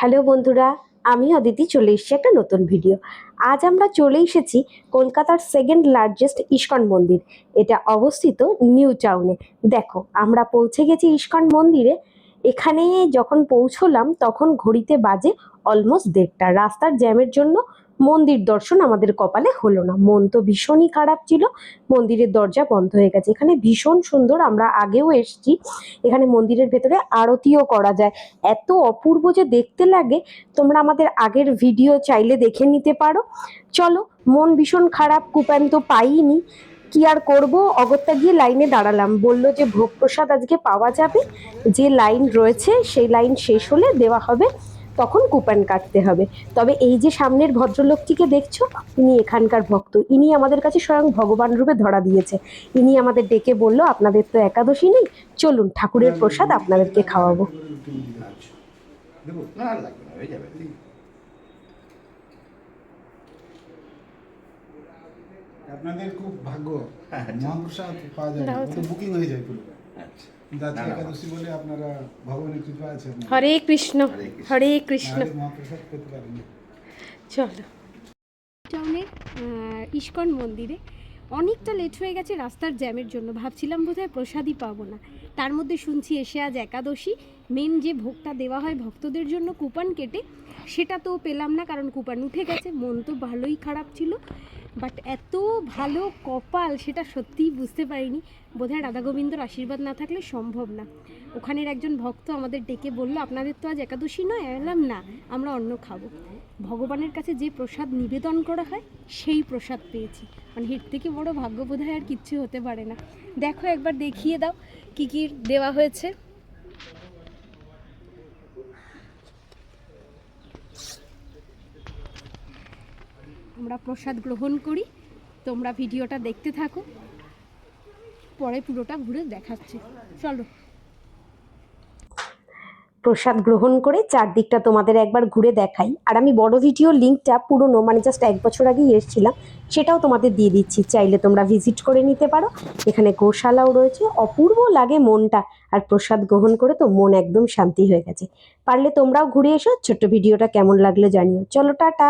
Hello বন্ধুরা, আমি অদিতি চলে এসেছি একটা নতুন ভিডিও। আজ আমরা চলে এসেছি কলকাতার সেকেন্ড লার্জেস্ট ইস্কন মন্দির। এটা অবস্থিত নিউ টাউনে। দেখো, আমরা পৌঁছে গেছি ইস্কন মন্দিরে। এখানে যখন পৌঁছলাম তখন ঘড়িতে বাজে অলমোস্ট 1:30। রাস্তার জ্যামের জন্য মন্দির দর্শন আমাদের কপালে হলো না। মন তো ভীষণই খারাপ ছিল, মন্দিরের দরজা বন্ধ হয়ে গেছে। এখানে ভীষণ সুন্দর, আমরা আগেও এসেছি। এখানে মন্দিরের ভেতরে আরতিও করা যায়, এত অপূর্ব যে দেখতে লাগে। তোমরা আমাদের আগের ভিডিও চাইলে দেখে নিতে পারো। চলো, মন ভীষণ খারাপ, কুপন তো পাইনি, কি আর করব। অগত্যা গিয়ে লাইনে দাঁড়ালাম, বলল যে ভোগ প্রসাদ আজকে পাওয়া যাবে, যে লাইন রয়েছে সেই লাইন শেষ হলে দেওয়া হবে, তখন কুপন কাটতে হবে। তবে এই যে সামনের ভদ্রলোকটিকে দেখছো, ইনি এখানকার ভক্ত। ইনি আমাদের কাছে স্বয়ং ভগবান রূপে ধরা দিয়েছে। ইনি আমাদের ডেকে বলল, আপনাদের তো একাদশী নেই, চলুন ঠাকুরের প্রসাদ আপনাদেরকে খাওয়াবো। আপনাদের খুব ভাগ্য, মহাপ্রসাদ পাওয়া যায়, বুকিং হয়ে যায় পুরো। আজকে একাদশী বলে আপনারা ভগবানের কৃপা আছে। হরে কৃষ্ণ, হরে কৃষ্ণ। মহাপ্রসাদ পেতে পারেন। চলো, টাউনের ইস্কন মন্দিরে অনেকটা লেট হয়ে গেছে রাস্তার জ্যামের জন্য। ভাবছিলাম বোধহয় প্রসাদই পাবো না, তার মধ্যে শুনছি এসে আজ একাদশী, মেন যে ভোগটা দেওয়া হয় ভক্তদের জন্য কুপন কেটে, সেটা তো পেলাম না, কারণ কুপন উঠে গেছে। মন তো ভালোই খারাপ ছিল, বাট এত ভালো কপাল সেটা সত্যিই বুঝতে পারিনি। বোধহয় রাধা গোবিন্দর আশীর্বাদ না থাকলে সম্ভব না। ওখানের একজন ভক্ত আমাদের ডেকে বলল, আপনাদের তো আজ একাদশী নয়। এলাম না, আমরা অন্ন খাবো। ভগবানের কাছে যে প্রসাদ নিবেদন করা হয় সেই প্রসাদ পেয়েছি, মানে এর থেকে বড় ভাগ্য বোধহয় আর কিচ্ছু হতে পারে না। দেখো, একবার দেখিয়ে দাও কি কি দেওয়া হয়েছে। আমরা প্রসাদ গ্রহণ করি, তোমরা ভিডিওটা দেখতে থাকো, পরে পুরোটা ঘুরে দেখাচ্ছি। চলো, প্রসাদ গ্রহণ করে চারদিকটা তোমাদের একবার ঘুরে দেখাই। আর আমি বড় ভিডিও লিঙ্কটা পুরনো, মানে জাস্ট 1 বছর আগেই এসেছিলাম, সেটাও তোমাদের দিয়ে দিচ্ছি, চাইলে তোমরা ভিজিট করে নিতে পারো। এখানে গোশালাও রয়েছে, অপূর্ব লাগে মনটা। আর প্রসাদ গ্রহণ করে তো মন একদম শান্তি হয়ে গেছে। পারলে তোমরাও ঘুরে এসো। ছোট্ট ভিডিওটা কেমন লাগলো জানিও। চলো, টাটা।